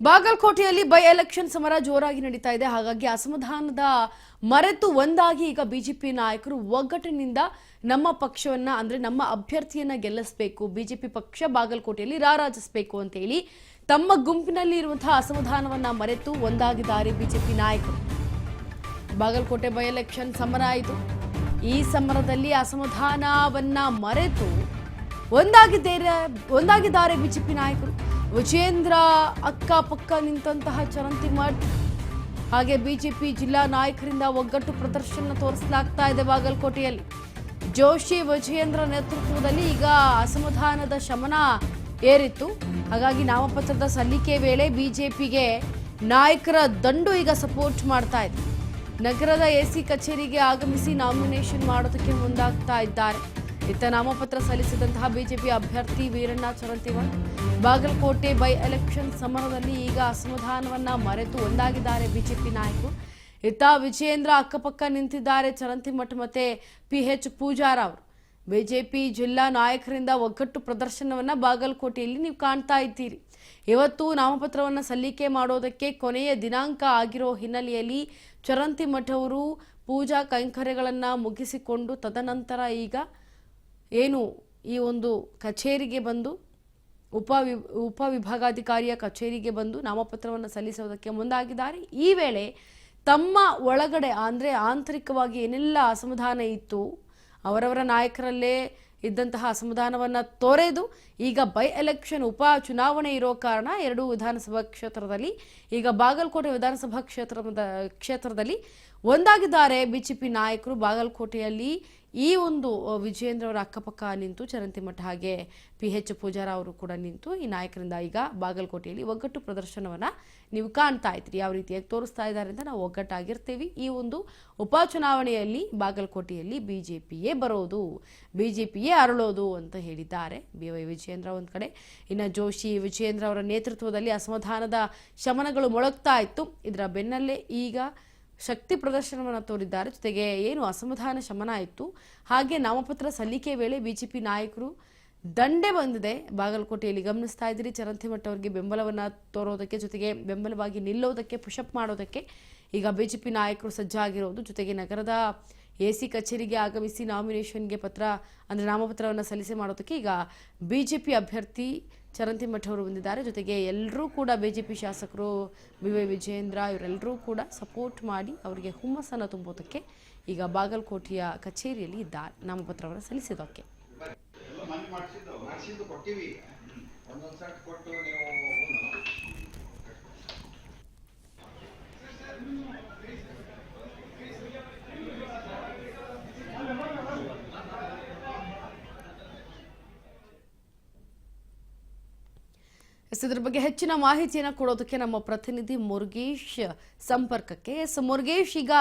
ಬಾಗಲಕೋಟೆಯಲ್ಲಿ by election ಸಮರ ಜೋರಾಗಿ ನಡೀತಾ ಇದೆ. ಹಾಗಾಗಿ ಅಸಮಾಧಾನದ ಮರೆತು ಒಂದಾಗಿ ಈಗ ಬಿಜೆಪಿ ನಾಯಕರು ಒಗ್ಗಟ್ಟಿನಿಂದ ನಮ್ಮ ಪಕ್ಷವನ್ನ ಅಂದ್ರೆ ನಮ್ಮ ಅಭ್ಯರ್ಥಿಯನ್ನ ಗೆಲ್ಲಿಸಬೇಕು, ಬಿಜೆಪಿ ಪಕ್ಷ ಬಾಗಲಕೋಟೆಯಲ್ಲಿ ರಾರಾಜಿಸಬೇಕು ಅಂತ ಹೇಳಿ ತಮ್ಮ ಗುಂಪಿನಲ್ಲಿ ಇರುವಂತಹ ಅಸಮಾಧಾನವನ್ನ ಮರೆತು ಒಂದಾಗಿದ್ದಾರೆ ಬಿಜೆಪಿ ನಾಯಕರು. ಬಾಗಲಕೋಟೆ ಬೈ ಎಲೆಕ್ಷನ್ ಸಮರ ಆಯಿತು. ಈ ಸಮರದಲ್ಲಿ ಅಸಮಾಧಾನವನ್ನ ಮರೆತು ಒಂದಾಗಿದ್ದಾರೆ ಬಿಜೆಪಿ ನಾಯಕರು. ವಿಜೇಂದ್ರ ಅಕ್ಕಪಕ್ಕ ನಿಂತಹ ಚರಂತಿ ಮಠ್ ಹಾಗೆ ಬಿಜೆಪಿ ಜಿಲ್ಲಾ ನಾಯಕರಿಂದ ಒಗ್ಗಟ್ಟು ಪ್ರದರ್ಶನ ತೋರಿಸಲಾಗ್ತಾ ಇದೆ. ಬಾಗಲಕೋಟೆಯಲ್ಲಿ ಜೋಶಿ ವಿಜೇಂದ್ರ ನೇತೃತ್ವದಲ್ಲಿ ಈಗ ಅಸಮಾಧಾನದ ಶಮನ ಏರಿತ್ತು. ಹಾಗಾಗಿ ನಾಮಪತ್ರದ ಸಲ್ಲಿಕೆ ವೇಳೆ ಬಿಜೆಪಿಗೆ ನಾಯಕರ ದಂಡು ಈಗ ಸಪೋರ್ಟ್ ಮಾಡ್ತಾ ಇದೆ. ನಗರದ ಎಸಿ ಕಚೇರಿಗೆ ಆಗಮಿಸಿ ನಾಮಿನೇಷನ್ ಮಾಡೋದಕ್ಕೆ ಮುಂದಾಗ್ತಾ ಇದ್ದಾರೆ. ಇತ್ತ ನಾಮಪತ್ರ ಸಲ್ಲಿಸಿದಂತಹ ಬಿಜೆಪಿ ಅಭ್ಯರ್ಥಿ ವೀರಣ್ಣ ಚರಂತಿಮಠ್ ಬಾಗಲಕೋಟೆ ಬೈ ಎಲೆಕ್ಷನ್ ಸಮರದಲ್ಲಿ ಈಗ ಅಸಮಾಧಾನವನ್ನ ಮರೆತು ಒಂದಾಗಿದ್ದಾರೆ ಬಿಜೆಪಿ ನಾಯಕರು. ಇತ್ತ ವಿಜೇಂದ್ರ ಅಕ್ಕಪಕ್ಕ ನಿಂತಿದ್ದಾರೆ ಚರಂತಿಮಠ್ ಮತ್ತೆ PH ಪೂಜಾರ ಅವರು. ಬಿಜೆಪಿ ಜಿಲ್ಲಾ ನಾಯಕರಿಂದ ಒಗ್ಗಟ್ಟು ಪ್ರದರ್ಶನವನ್ನ ಬಾಗಲಕೋಟೆಯಲ್ಲಿ ನೀವು ಕಾಣ್ತಾ ಇದ್ದೀರಿ. ಇವತ್ತು ನಾಮಪತ್ರವನ್ನು ಸಲ್ಲಿಕೆ ಮಾಡೋದಕ್ಕೆ ಕೊನೆಯ ದಿನಾಂಕ ಆಗಿರೋ ಹಿನ್ನೆಲೆಯಲ್ಲಿ ಚರಂತಿಮಠ್ ಅವರು ಪೂಜಾ ಕೈಂಕರ್ಯಗಳನ್ನು ಮುಗಿಸಿಕೊಂಡು ತದನಂತರ ಈಗ ಏನು ಈ ಒಂದು ಕಚೇರಿಗೆ ಬಂದು ಉಪವಿಭಾಗಾಧಿಕಾರಿಯ ಕಚೇರಿಗೆ ಬಂದು ನಾಮಪತ್ರವನ್ನು ಸಲ್ಲಿಸುವುದಕ್ಕೆ ಮುಂದಾಗಿದ್ದಾರೆ. ಈ ವೇಳೆ ತಮ್ಮ ಒಳಗಡೆ ಅಂದರೆ ಆಂತರಿಕವಾಗಿ ಏನೆಲ್ಲ ಅಸಮಾಧಾನ ಇತ್ತು, ಅವರವರ ನಾಯಕರಲ್ಲೇ ಇದ್ದಂತಹ ಅಸಮಾಧಾನವನ್ನು ತೊರೆದು ಈಗ ಬೈ ಎಲೆಕ್ಷನ್ ಉಪ ಚುನಾವಣೆ ಇರೋ ಕಾರಣ ಎರಡೂ ವಿಧಾನಸಭಾ ಕ್ಷೇತ್ರದಲ್ಲಿ ಈಗ ಬಾಗಲಕೋಟೆ ವಿಧಾನಸಭಾ ಕ್ಷೇತ್ರದಲ್ಲಿ ಒಂದಾಗಿದ್ದಾರೆ ಬಿಜೆಪಿ ನಾಯಕರು. ಬಾಗಲಕೋಟೆಯಲ್ಲಿ ಈ ಒಂದು ವಿಜೇಂದ್ರ ಅವರ ಅಕ್ಕಪಕ್ಕ ನಿಂತು ಚರಂತಿಮಠ್ ಹಾಗೆ PH ಪೂಜಾರ ಅವರು ಕೂಡ ನಿಂತು ಈ ನಾಯಕರಿಂದ ಈಗ ಬಾಗಲಕೋಟೆಯಲ್ಲಿ ಒಗ್ಗಟ್ಟು ಪ್ರದರ್ಶನವನ್ನ ನೀವು ಕಾಣ್ತಾ ಇದ್ರಿ. ಯಾವ ರೀತಿಯಾಗಿ ತೋರಿಸ್ತಾ ಇದ್ದಾರೆ ಅಂತ ನಾವು ಒಗ್ಗಟ್ಟಾಗಿರ್ತೀವಿ. ಈ ಒಂದು ಉಪಚುನಾವಣೆಯಲ್ಲಿ ಬಾಗಲಕೋಟೆಯಲ್ಲಿ ಬಿಜೆಪಿಯೇ ಬರೋದು, ಬಿಜೆಪಿಯೇ ಅರಳೋದು ಅಂತ ಹೇಳಿದ್ದಾರೆ BY ವಿಜೇಂದ್ರ ಒಂದ್ ಕಡೆ. ಇನ್ನು ಜೋಶಿ ವಿಜೇಂದ್ರ ಅವರ ನೇತೃತ್ವದಲ್ಲಿ ಅಸಮಾಧಾನದ ಶಮನಗಳು ಮೊಳಗ್ತಾ ಇತ್ತು. ಇದರ ಬೆನ್ನಲ್ಲೇ ಈಗ ಶಕ್ತಿ ಪ್ರದರ್ಶನವನ್ನು ತೋರಿದ್ದಾರೆ. ಜೊತೆಗೆ ಏನು ಅಸಮಾಧಾನ ಶಮನ ಇತ್ತು ಹಾಗೆ ನಾಮಪತ್ರ ಸಲ್ಲಿಕೆ ವೇಳೆ ಬಿಜೆಪಿ ನಾಯಕರು ದಂಡೆ ಬಂದಿದೆ ಬಾಗಲಕೋಟೆಯಲ್ಲಿ ಗಮನಿಸ್ತಾ ಇದ್ದೀರಿ. ಚರಂತಿಮಠ್ ಅವರಿಗೆ ಬೆಂಬಲವನ್ನು ತೋರೋದಕ್ಕೆ ಜೊತೆಗೆ ಬೆಂಬಲವಾಗಿ ನಿಲ್ಲೋದಕ್ಕೆ ಪುಷಪ್ ಮಾಡೋದಕ್ಕೆ ಈಗ ಬಿಜೆಪಿ ನಾಯಕರು ಸಜ್ಜಾಗಿರೋದು. ಜೊತೆಗೆ ನಗರದ AC ಕಚೇರಿಗೆ ಆಗಮಿಸಿ ನಾಮಿನೇಷನ್ಗೆ ನಾಮಪತ್ರವನ್ನು ಸಲ್ಲಿಕೆ ಮಾಡೋದಕ್ಕೆ ಈಗ ಬಿಜೆಪಿ ಅಭ್ಯರ್ಥಿ ಚರಂತಿಮಠ್ ಅವರು ಬಂದಿದ್ದಾರೆ. ಜೊತೆಗೆ ಎಲ್ಲರೂ ಕೂಡ ಬಿಜೆಪಿ ಶಾಸಕರು BY ವಿಜೇಂದ್ರ ಇವರೆಲ್ಲರೂ ಕೂಡ ಸಪೋರ್ಟ್ ಮಾಡಿ ಅವರಿಗೆ ಹುಮ್ಮಸ್ಸನ್ನು ತುಂಬೋದಕ್ಕೆ ಈಗ ಬಾಗಲಕೋಟೆಯ ಕಚೇರಿಯಲ್ಲಿ ಇದ್ದಾರೆ ನಾಮಪತ್ರವನ್ನು ಸಲ್ಲಿಸಿದಕ್ಕೆ. ಇದರ ಬಗ್ಗೆ ಹೆಚ್ಚಿನ ಮಾಹಿತಿಯನ್ನು ಕೊಡೋದಕ್ಕೆ ನಮ್ಮ ಪ್ರತಿನಿಧಿ ಮುರುಗೇಶ್ ಸಂಪರ್ಕಕ್ಕೆ. ಮುರುಗೇಶ್, ಈಗ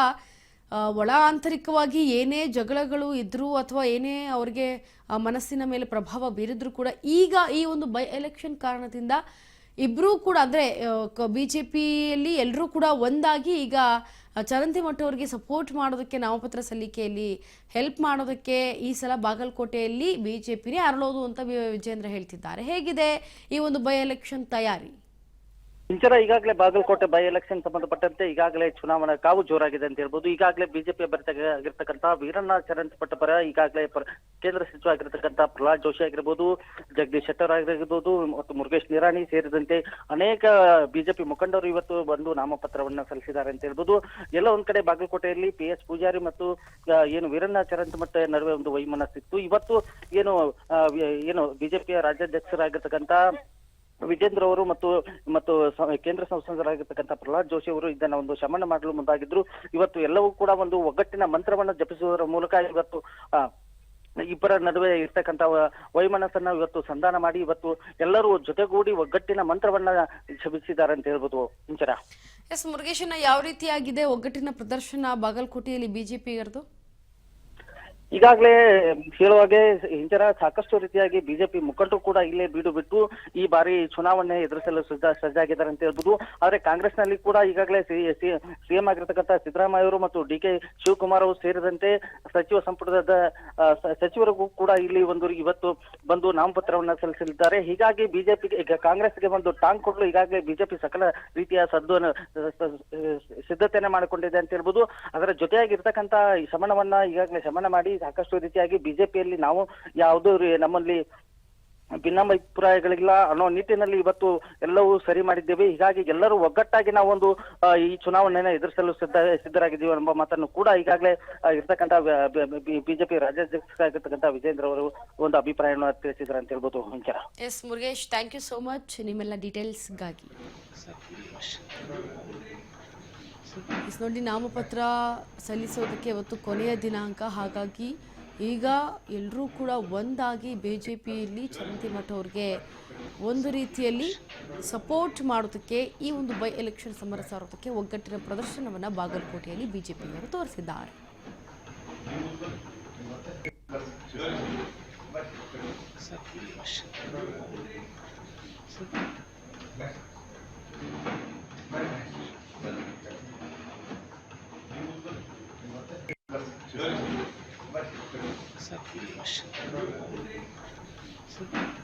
ಒಳ ಆಂತರಿಕವಾಗಿ ಏನೇ ಜಗಳಗಳು ಇದ್ರೂ ಅಥವಾ ಏನೇ ಅವರಿಗೆ ಮನಸ್ಸಿನ ಮೇಲೆ ಪ್ರಭಾವ ಬೀರಿದ್ರು ಕೂಡ ಈಗ ಈ ಒಂದು ಬೈ ಎಲೆಕ್ಷನ್ ಕಾರಣದಿಂದ ಇಬ್ಬರೂ ಕೂಡ ಅಂದರೆ ಬಿಜೆಪಿಯಲ್ಲಿ ಎಲ್ಲರೂ ಕೂಡ ಒಂದಾಗಿ ಈಗ ಚರಂತಿಮಠ್ ಅವರಿಗೆ ಸಪೋರ್ಟ್ ಮಾಡೋದಕ್ಕೆ ನಾಮಪತ್ರ ಸಲ್ಲಿಕೆಯಲ್ಲಿ ಹೆಲ್ಪ್ ಮಾಡೋದಕ್ಕೆ ಈ ಸಲ ಬಾಗಲಕೋಟೆಯಲ್ಲಿ ಬಿಜೆಪಿನೇ ಅರಳೋದು ಅಂತ ವಿಜೇಂದ್ರ ಹೇಳ್ತಿದ್ದಾರೆ. ಹೇಗಿದೆ ಈ ಒಂದು ಬೈ ಎಲೆಕ್ಷನ್ ತಯಾರಿ? ಇಂಚರ ಈಗಾಗಲೇ ಬಾಗಲಕೋಟೆ ಬೈ ಎಲೆಕ್ಷನ್ ಸಂಬಂಧಪಟ್ಟಂತೆ ಈಗಾಗಲೇ ಚುನಾವಣಾ ಕಾವು ಜೋರಾಗಿದೆ ಅಂತ ಹೇಳ್ಬೋದು. ಈಗಾಗಲೇ ಬಿಜೆಪಿ ಅಭ್ಯರ್ಥಿ ಆಗಿರ್ತಕ್ಕಂಥ ವೀರಣ್ಣ ಚರಂತಿಮಠ್ ಪರ ಈಗಾಗಲೇ ಕೇಂದ್ರ ಸಚಿವ ಆಗಿರ್ತಕ್ಕಂಥ ಪ್ರಹ್ಲಾದ್ ಜೋಶಿ ಆಗಿರ್ಬೋದು, ಜಗದೀಶ್ ಶೆಟ್ಟರ್ ಆಗಿರ್ಬೋದು ಮತ್ತು ಮುರುಗೇಶ್ ನಿರಾಣಿ ಸೇರಿದಂತೆ ಅನೇಕ ಬಿಜೆಪಿ ಮುಖಂಡರು ಇವತ್ತು ಬಂದು ನಾಮಪತ್ರವನ್ನ ಸಲ್ಲಿಸಿದ್ದಾರೆ ಅಂತ ಹೇಳ್ಬೋದು. ಎಲ್ಲ ಒಂದ್ ಕಡೆ ಬಾಗಲಕೋಟೆಯಲ್ಲಿ PH ಪೂಜಾರಿ ಮತ್ತು ಏನು ವೀರಣ್ಣ ಚರಂತಿಮಠ್ ನಡುವೆ ಒಂದು ವೈಮನಸ್ಸಿತ್ತು. ಇವತ್ತು ಏನು ಬಿಜೆಪಿಯ ರಾಜ್ಯಾಧ್ಯಕ್ಷರಾಗಿರ್ತಕ್ಕಂಥ ವಿಜೇಂದ್ರ ಅವರು ಮತ್ತು ಕೇಂದ್ರ ಸಂಸದರಾಗಿರ್ತಕ್ಕಂಥ ಪ್ರಹ್ಲಾದ್ ಜೋಶಿ ಅವರು ಇದನ್ನ ಒಂದು ಶಮನ ಮಾಡಲು ಮುಂದಾಗಿದ್ರು. ಇವತ್ತು ಎಲ್ಲವೂ ಕೂಡ ಒಂದು ಒಗ್ಗಟ್ಟಿನ ಮಂತ್ರವನ್ನ ಜಪಿಸುವುದರ ಮೂಲಕ ಇವತ್ತು ಇಬ್ಬರ ನಡುವೆ ಇರ್ತಕ್ಕಂಥ ವೈಮನಸ್ಸನ್ನ ಇವತ್ತು ಸಂಧಾನ ಮಾಡಿ ಇವತ್ತು ಎಲ್ಲರೂ ಜೊತೆಗೂಡಿ ಒಗ್ಗಟ್ಟಿನ ಮಂತ್ರವನ್ನ ಜಪಿಸಿದ್ದಾರೆ ಅಂತ ಹೇಳ್ಬೋದು. ಇಂಚರ ಮುರುಗೇಶನ ಯಾವ ರೀತಿಯಾಗಿದೆ ಒಗ್ಗಟ್ಟಿನ ಪ್ರದರ್ಶನ ಬಾಗಲಕೋಟೆಯಲ್ಲಿ ಬಿಜೆಪಿ? ಈಗಾಗಲೇ ಹೇಳುವಾಗೆ ಇಂಚರ ಸಾಕಷ್ಟು ರೀತಿಯಾಗಿ ಬಿಜೆಪಿ ಮುಖಂಡರು ಕೂಡ ಇಲ್ಲೇ ಬೀಡು ಬಿಟ್ಟು ಈ ಬಾರಿ ಚುನಾವಣೆ ಎದುರಿಸಲು ಸಜ್ಜಾಗಿದ್ದಾರೆ ಅಂತ ಹೇಳ್ಬೋದು. ಆದ್ರೆ ಕಾಂಗ್ರೆಸ್ನಲ್ಲಿ ಕೂಡ ಈಗಾಗಲೇ ಸಿಎಂ ಆಗಿರ್ತಕ್ಕಂಥ ಸಿದ್ದರಾಮಯ್ಯ ಅವರು ಮತ್ತು ಡಿ ಕೆ ಶಿವಕುಮಾರ್ ಅವರು ಸೇರಿದಂತೆ ಸಚಿವ ಸಂಪುಟದ ಸಚಿವರಿಗೂ ಕೂಡ ಇಲ್ಲಿ ಇವತ್ತು ಬಂದು ನಾಮಪತ್ರವನ್ನ ಸಲ್ಲಿಸಲಿದ್ದಾರೆ. ಹೀಗಾಗಿ ಬಿಜೆಪಿಗೆ ಈಗ ಕಾಂಗ್ರೆಸ್ಗೆ ಒಂದು ಟಾಂಗ್ ಕೊಡಲು ಈಗಾಗಲೇ ಬಿಜೆಪಿ ಸಕಲ ರೀತಿಯ ಸಿದ್ಧತೆಯನ್ನ ಮಾಡಿಕೊಂಡಿದೆ ಅಂತ ಹೇಳ್ಬೋದು. ಅದರ ಜೊತೆಯಾಗಿರ್ತಕ್ಕಂಥ ಈ ಶಮನವನ್ನ ಈಗಾಗಲೇ ಶಮನ ಮಾಡಿ ಸಾಕಷ್ಟು ರೀತಿಯಾಗಿ ಬಿಜೆಪಿಯಲ್ಲಿ ನಾವು ಯಾವುದೋ ನಮ್ಮಲ್ಲಿ ಭಿನ್ನಾಭಿಪ್ರಾಯಗಳಿಲ್ಲ ಅನ್ನೋ ನಿಟ್ಟಿನಲ್ಲಿ ಇವತ್ತು ಎಲ್ಲವೂ ಸರಿ ಮಾಡಿದ್ದೇವೆ. ಹೀಗಾಗಿ ಎಲ್ಲರೂ ಒಗ್ಗಟ್ಟಾಗಿ ನಾವೊಂದು ಈ ಚುನಾವಣೆಯನ್ನು ಎದುರಿಸಲು ಸಿದ್ಧರಾಗಿದ್ದೀವಿ ಎಂಬ ಮಾತನ್ನು ಕೂಡ ಈಗಾಗಲೇ ಇರ್ತಕ್ಕಂಥ ಬಿಜೆಪಿ ರಾಜ್ಯಾಧ್ಯಕ್ಷರಾಗಿರ್ತಕ್ಕಂಥ ವಿಜೇಂದ್ರ ಅವರು ಒಂದು ಅಭಿಪ್ರಾಯವನ್ನು ತಿಳಿಸಿದ್ದಾರೆ ಅಂತ ಹೇಳ್ಬೋದು. Inchara S Murugesh, thank you so much ನಿಮ್ಮೆಲ್ಲ ಡೀಟೇಲ್ಸ್ಗಾಗಿ. ನೋಡಿ, ನಾಮಪತ್ರ ಸಲ್ಲಿಸೋದಕ್ಕೆ ಇವತ್ತು ಕೊನೆಯ ದಿನಾಂಕ. ಹಾಗಾಗಿ ಈಗ ಎಲ್ಲರೂ ಕೂಡ ಒಂದಾಗಿ ಬಿಜೆಪಿಯಲ್ಲಿ ಚರಂತಿ ಮಠ ಅವ್ರಿಗೆ ಒಂದು ರೀತಿಯಲ್ಲಿ ಸಪೋರ್ಟ್ ಮಾಡೋದಕ್ಕೆ ಈ ಒಂದು ಬೈ ಎಲೆಕ್ಷನ್ ಸಮರ ಸಾರೋದಕ್ಕೆ ಒಗ್ಗಟ್ಟಿನ ಪ್ರದರ್ಶನವನ್ನು ಬಾಗಲಕೋಟೆಯಲ್ಲಿ ಬಿಜೆಪಿಯವರು ತೋರಿಸಿದ್ದಾರೆ. Sir.